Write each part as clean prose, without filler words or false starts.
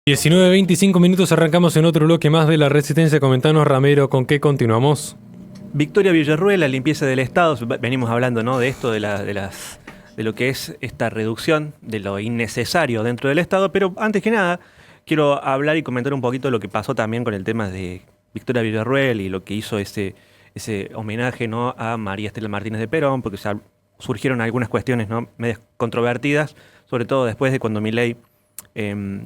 19:25, arrancamos en otro bloque más de La Resistencia. Comentanos, Ramiro, ¿con qué continuamos? Victoria Villarruel, la limpieza del Estado. Venimos hablando, ¿no?, de esto, de lo que es esta reducción de lo innecesario dentro del Estado, pero antes que nada quiero hablar y comentar un poquito lo que pasó también con el tema de Victoria Villarruel y lo que hizo ese homenaje, ¿no?, a María Estela Martínez de Perón, porque surgieron algunas cuestiones, ¿no?, medias controvertidas, sobre todo después de cuando Milei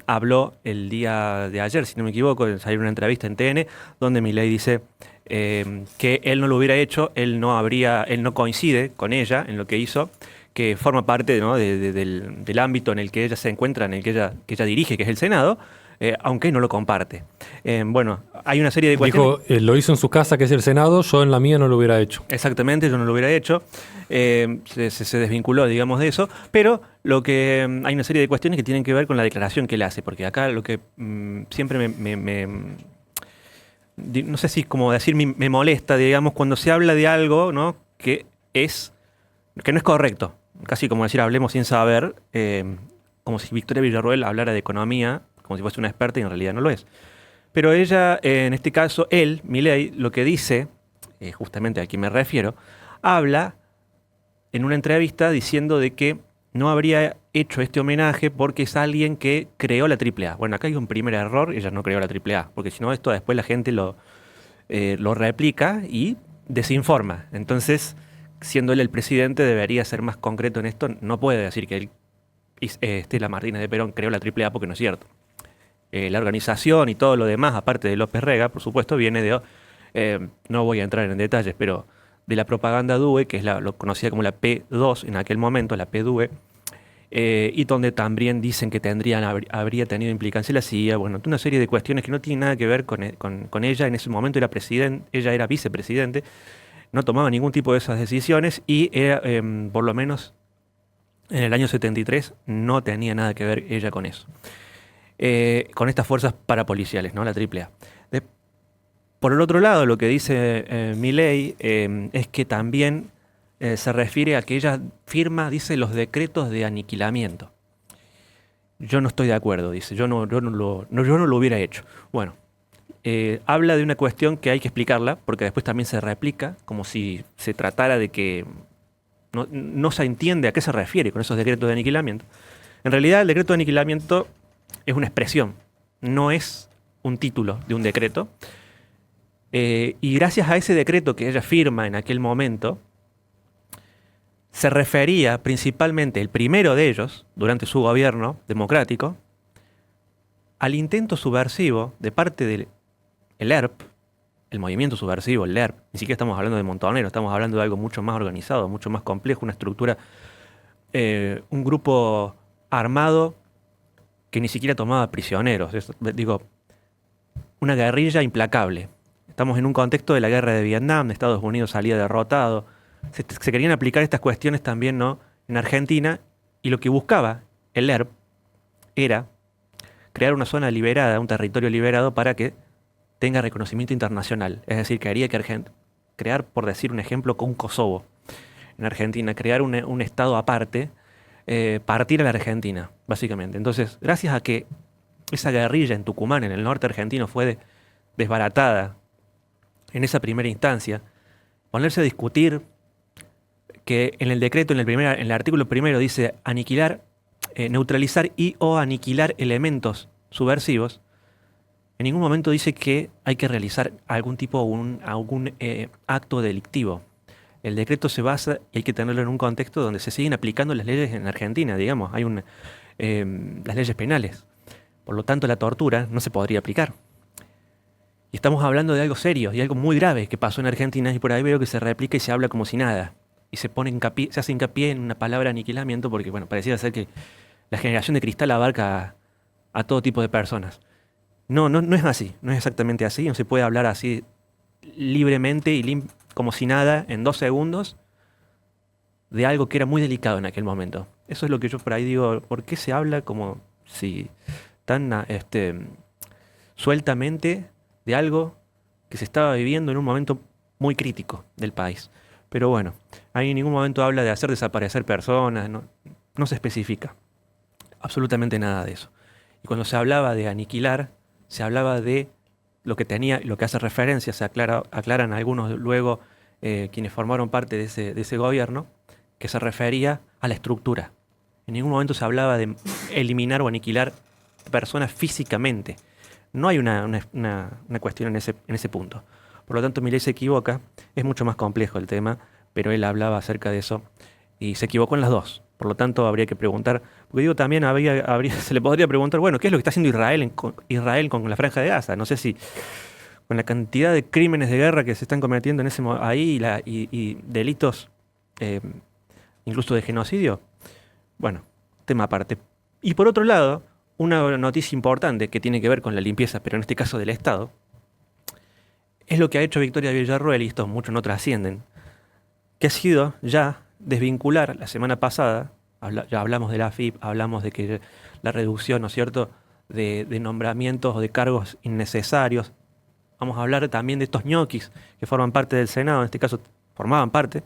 habló el día de ayer, si no me equivoco, salió una entrevista en TN, donde Milei dice que él no lo hubiera hecho, él no coincide con ella en lo que hizo, que forma parte, ¿no?, del ámbito en el que ella se encuentra, en el que ella dirige, que es el Senado, aunque no lo comparte. Bueno, hay una serie de cuestiones. Dijo, lo hizo en su casa, que es el Senado, yo en la mía no lo hubiera hecho. Exactamente, yo no lo hubiera hecho. Se desvinculó, digamos, de eso. Pero hay una serie de cuestiones que tienen que ver con la declaración que él hace. Porque acá lo que siempre no sé si es como decir, me molesta, digamos, cuando se habla de algo, ¿no?, que no es correcto. Casi como decir, hablemos sin saber, como si Victoria Villarruel hablara de economía, como si fuese una experta, y en realidad no lo es. Pero ella, en este caso, Milei, lo que dice, justamente a quien me refiero, habla en una entrevista diciendo de que no habría hecho este homenaje porque es alguien que creó la AAA. Bueno, acá hay un primer error, ella no creó la AAA, porque si no, esto después la gente lo replica y desinforma. Entonces, siendo él el presidente, debería ser más concreto en esto. No puede decir que Estela Martínez de Perón creó la AAA, porque no es cierto. La organización y todo lo demás, aparte de López Rega, por supuesto, viene no voy a entrar en detalles, pero de la propaganda DUE, que es lo conocida como la P2 en aquel momento, la PDUE, y donde también dicen que habría tenido implicancia la CIA. Bueno, una serie de cuestiones que no tienen nada que ver con ella. En ese momento ella era vicepresidente, no tomaba ningún tipo de esas decisiones y por lo menos en el año 73 no tenía nada que ver ella con eso. Con estas fuerzas parapoliciales, ¿no?, la AAA. Por el otro lado, lo que dice Milei es que también se refiere a que ella firma, dice, los decretos de aniquilamiento. Yo no estoy de acuerdo, dice, yo no lo hubiera hecho. Bueno, habla de una cuestión que hay que explicarla, porque después también se replica, como si se tratara de que no se entiende a qué se refiere con esos decretos de aniquilamiento. En realidad, el decreto de aniquilamiento es una expresión, no es un título de un decreto. Y gracias a ese decreto que ella firma en aquel momento, se refería principalmente, el primero de ellos, durante su gobierno democrático, al intento subversivo de parte del ERP, el movimiento subversivo, el ERP. Ni siquiera estamos hablando de Montonero, estamos hablando de algo mucho más organizado, mucho más complejo, una estructura, un grupo armado que ni siquiera tomaba prisioneros. Una guerrilla implacable. Estamos en un contexto de la guerra de Vietnam, Estados Unidos salía derrotado. Se querían aplicar estas cuestiones también, ¿no?, en Argentina, y lo que buscaba el ERP era crear una zona liberada, un territorio liberado para que tenga reconocimiento internacional. Es decir, que haría que crear, por decir un ejemplo, con Kosovo en Argentina, crear un estado aparte, partir a la Argentina, básicamente. Entonces, gracias a que esa guerrilla en Tucumán, en el norte argentino, fue desbaratada en esa primera instancia, ponerse a discutir que en el decreto, en el artículo primero, dice aniquilar, neutralizar o aniquilar elementos subversivos. En ningún momento dice que hay que realizar algún acto delictivo. El decreto se basa, y hay que tenerlo en un contexto donde se siguen aplicando las leyes en Argentina, digamos, hay las leyes penales. Por lo tanto, la tortura no se podría aplicar. Y estamos hablando de algo serio y algo muy grave que pasó en Argentina, y por ahí veo que se replica y se habla como si nada. Y se hace hincapié en una palabra aniquilamiento porque, bueno, parecía ser que la generación de cristal abarca a todo tipo de personas. No es así, no es exactamente así. No se puede hablar así libremente y como si nada, en 2 segundos, de algo que era muy delicado en aquel momento. Eso es lo que yo por ahí digo, ¿por qué se habla como si tan sueltamente de algo que se estaba viviendo en un momento muy crítico del país? Pero bueno, ahí en ningún momento habla de hacer desaparecer personas, no se especifica absolutamente nada de eso. Y cuando se hablaba de aniquilar, se hablaba de lo que tenía, lo que hace referencia, aclaran algunos luego quienes formaron parte de ese gobierno, que se refería a la estructura. En ningún momento se hablaba de eliminar o aniquilar personas físicamente. No hay una cuestión en ese punto. Por lo tanto, Milei se equivoca, es mucho más complejo el tema, pero él hablaba acerca de eso y se equivocó en las dos. Por lo tanto, habría que preguntar, porque digo, también se le podría preguntar, bueno, ¿qué es lo que está haciendo Israel con la Franja de Gaza? No sé si con la cantidad de crímenes de guerra que se están cometiendo ahí y delitos, incluso de genocidio. Bueno, tema aparte. Y por otro lado, una noticia importante que tiene que ver con la limpieza, pero en este caso del Estado, es lo que ha hecho Victoria Villarroel, y esto muchos no trascienden, que ha sido ya desvincular la semana pasada, ya hablamos de la AFIP, hablamos de que la reducción, ¿no es cierto?, de nombramientos o de cargos innecesarios. Vamos a hablar también de estos ñoquis que forman parte del Senado, en este caso formaban parte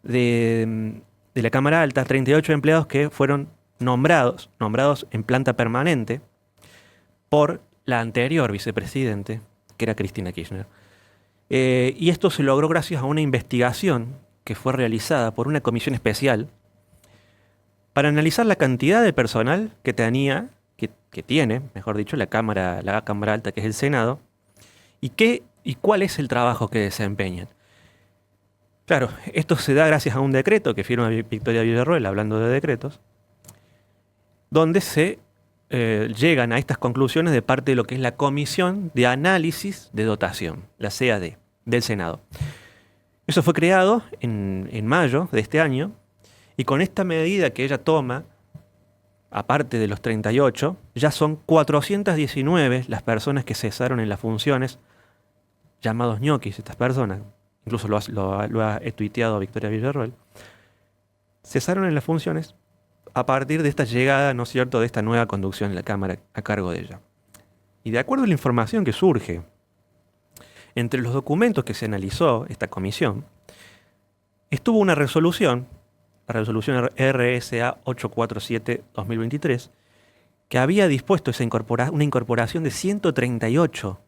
de la Cámara Alta, 38 empleados que fueron nombrados en planta permanente por la anterior vicepresidente, que era Cristina Kirchner. Y esto se logró gracias a una investigación que fue realizada por una comisión especial para analizar la cantidad de personal que tiene, mejor dicho, la Cámara Alta, que es el Senado, y cuál es el trabajo que desempeñan. Claro, esto se da gracias a un decreto que firma Victoria Villarroel, hablando de decretos, donde se llegan a estas conclusiones de parte de lo que es la Comisión de Análisis de Dotación, la CAD, del Senado. Eso fue creado en mayo de este año, y con esta medida que ella toma, aparte de los 38, ya son 419 las personas que cesaron en las funciones, llamados ñoquis, estas personas, incluso lo ha tuiteado Victoria Villarroel, cesaron en las funciones a partir de esta llegada, ¿no es cierto?, de esta nueva conducción en la Cámara a cargo de ella. Y de acuerdo a la información que surge, entre los documentos que se analizó esta comisión, estuvo una resolución, la resolución RSA 847-2023, que había dispuesto una incorporación de 138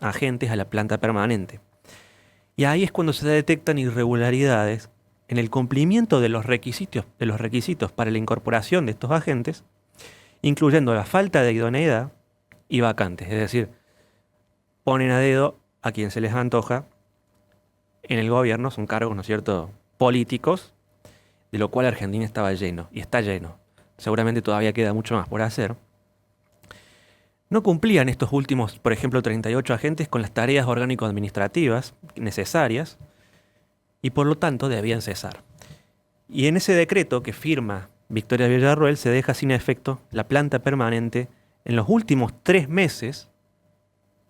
agentes a la planta permanente. Y ahí es cuando se detectan irregularidades en el cumplimiento de los requisitos para la incorporación de estos agentes, incluyendo la falta de idoneidad y vacantes. Es decir, ponen a dedo a quien se les antoja en el gobierno, son cargos, ¿no es cierto?, políticos, de lo cual Argentina estaba lleno, y está lleno. Seguramente todavía queda mucho más por hacer. No cumplían estos últimos, por ejemplo, 38 agentes con las tareas orgánico-administrativas necesarias, y por lo tanto debían cesar. Y en ese decreto que firma Victoria Villarroel se deja sin efecto la planta permanente en los últimos 3 meses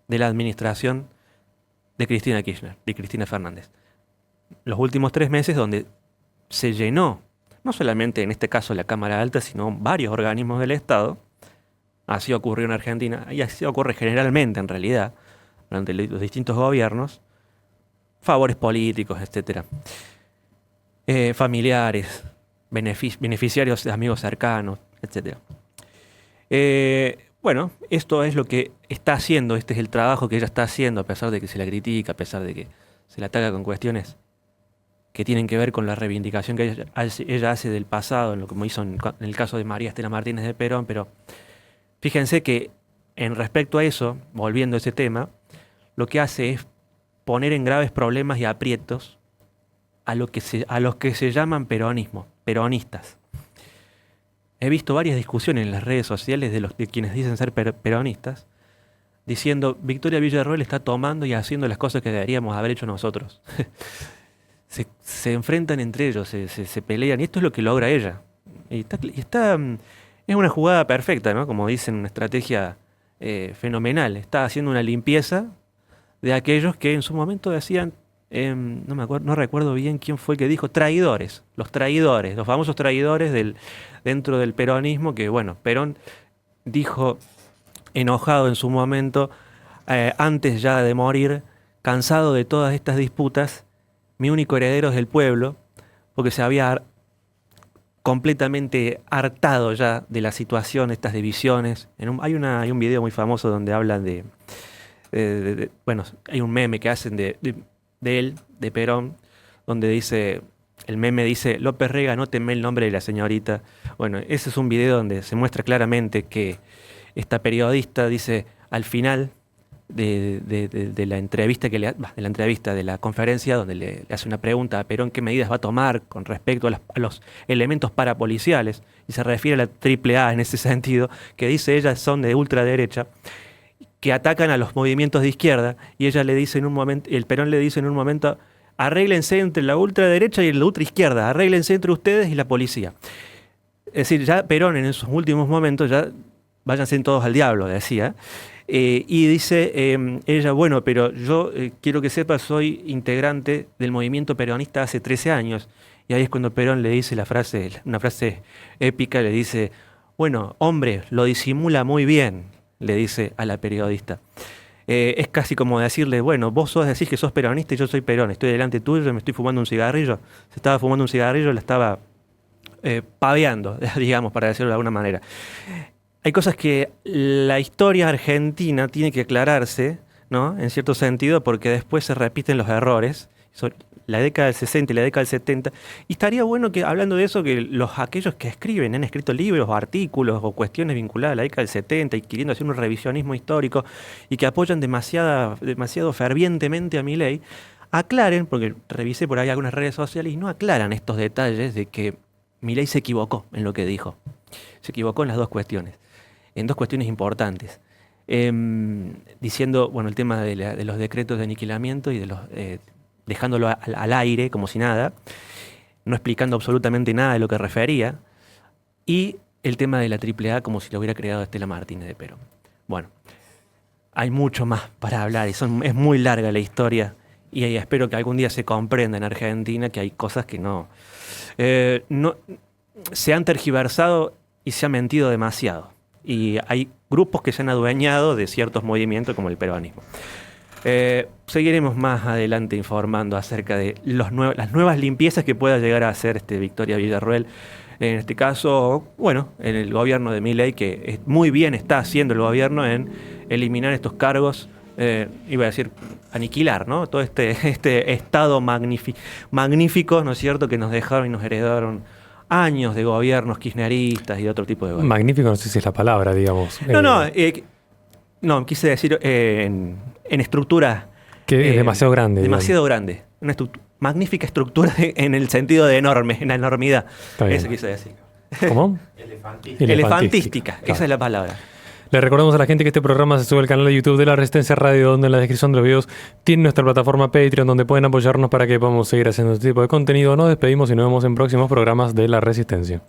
de la administración de Cristina Kirchner, de Cristina Fernández. Los últimos 3 meses donde se llenó, no solamente en este caso la Cámara Alta, sino varios organismos del Estado. Así ocurrió en Argentina, y así ocurre generalmente en realidad, durante los distintos gobiernos, favores políticos, etc. Familiares, beneficiarios de amigos cercanos, etc. Bueno, esto es lo que está haciendo, este es el trabajo que ella está haciendo, a pesar de que se la critica, a pesar de que se la ataca con cuestiones que tienen que ver con la reivindicación que ella hace del pasado, en lo como hizo en el caso de María Estela Martínez de Perón, pero fíjense que en respecto a eso, volviendo a ese tema, lo que hace es poner en graves problemas y aprietos a los que se llaman peronistas. He visto varias discusiones en las redes sociales de quienes dicen ser peronistas, diciendo, Victoria Villarroel está tomando y haciendo las cosas que deberíamos haber hecho nosotros. se enfrentan entre ellos, se pelean, y esto es lo que logra ella. Es una jugada perfecta, ¿no? Como dicen, una estrategia fenomenal. Está haciendo una limpieza de aquellos que en su momento decían, no recuerdo bien quién fue el que dijo, traidores, los famosos traidores dentro del peronismo, que bueno, Perón dijo enojado en su momento, antes ya de morir, cansado de todas estas disputas, mi único heredero es el pueblo, porque se había completamente hartado ya de la situación, de estas divisiones. Hay un video muy famoso donde hablan bueno, hay un meme que hacen de él, de Perón, donde dice, el meme dice, López Rega, no teme el nombre de la señorita. Bueno, ese es un video donde se muestra claramente que esta periodista dice, al final de la entrevista de la conferencia, donde le hace una pregunta a Perón qué medidas va a tomar con respecto a los elementos parapoliciales, y se refiere a la AAA en ese sentido, que dice ella son de ultraderecha, que atacan a los movimientos de izquierda, y ella le dice en un momento, el Perón le dice en un momento, arréglense entre la ultraderecha y la ultraizquierda, arréglense entre ustedes y la policía. Es decir, ya Perón en esos últimos momentos, ya váyanse todos al diablo, decía. Y dice ella, bueno, pero yo quiero que sepa, soy integrante del movimiento peronista hace 13 años. Y ahí es cuando Perón le dice una frase épica, le dice, bueno, hombre, lo disimula muy bien, le dice a la periodista. Es casi como decirle, bueno, vos decís que sos peronista y yo soy Perón, estoy delante tuyo y me estoy fumando un cigarrillo. Se estaba fumando un cigarrillo, la estaba paveando, digamos, para decirlo de alguna manera. Hay cosas que la historia argentina tiene que aclararse, ¿no? En cierto sentido, porque después se repiten los errores. La década del 60 y la década del 70. Y estaría bueno que, hablando de eso, que aquellos que escriben, han escrito libros o artículos o cuestiones vinculadas a la década del 70 y queriendo hacer un revisionismo histórico y que apoyan demasiado fervientemente a Milei, aclaren, porque revisé por ahí algunas redes sociales y no aclaran estos detalles de que Milei se equivocó en lo que dijo. Se equivocó en las dos cuestiones. En dos cuestiones importantes, diciendo, bueno, el tema de los decretos de aniquilamiento y dejándolo al aire como si nada, no explicando absolutamente nada de lo que refería, y el tema de la AAA como si lo hubiera creado Estela Martínez de Perón. Bueno, hay mucho más para hablar, es muy larga la historia, y espero que algún día se comprenda en Argentina que hay cosas que no se han tergiversado y se ha mentido demasiado. Y hay grupos que se han adueñado de ciertos movimientos como el peronismo. Seguiremos más adelante informando acerca de las nuevas limpiezas que pueda llegar a hacer Victoria Villarruel. En este caso, bueno, en el gobierno de Milei, que muy bien está haciendo el gobierno en eliminar estos cargos, iba a decir aniquilar, ¿no? Todo este estado magnífico, ¿no es cierto?, que nos dejaron y nos heredaron años de gobiernos kirchneristas y de otro tipo de gobiernos. Magnífico, no sé si es la palabra, digamos. No, quise decir en estructura. Que es demasiado grande. Demasiado grande. Una magnífica estructura en el sentido de enorme, en la enormidad. Eso quise decir. ¿Cómo? Elefantística. Claro. Esa es la palabra. Le recordamos a la gente que este programa se sube al canal de YouTube de La Resistencia Radio, donde en la descripción de los videos tiene nuestra plataforma Patreon, donde pueden apoyarnos para que podamos seguir haciendo este tipo de contenido. Nos despedimos y nos vemos en próximos programas de La Resistencia.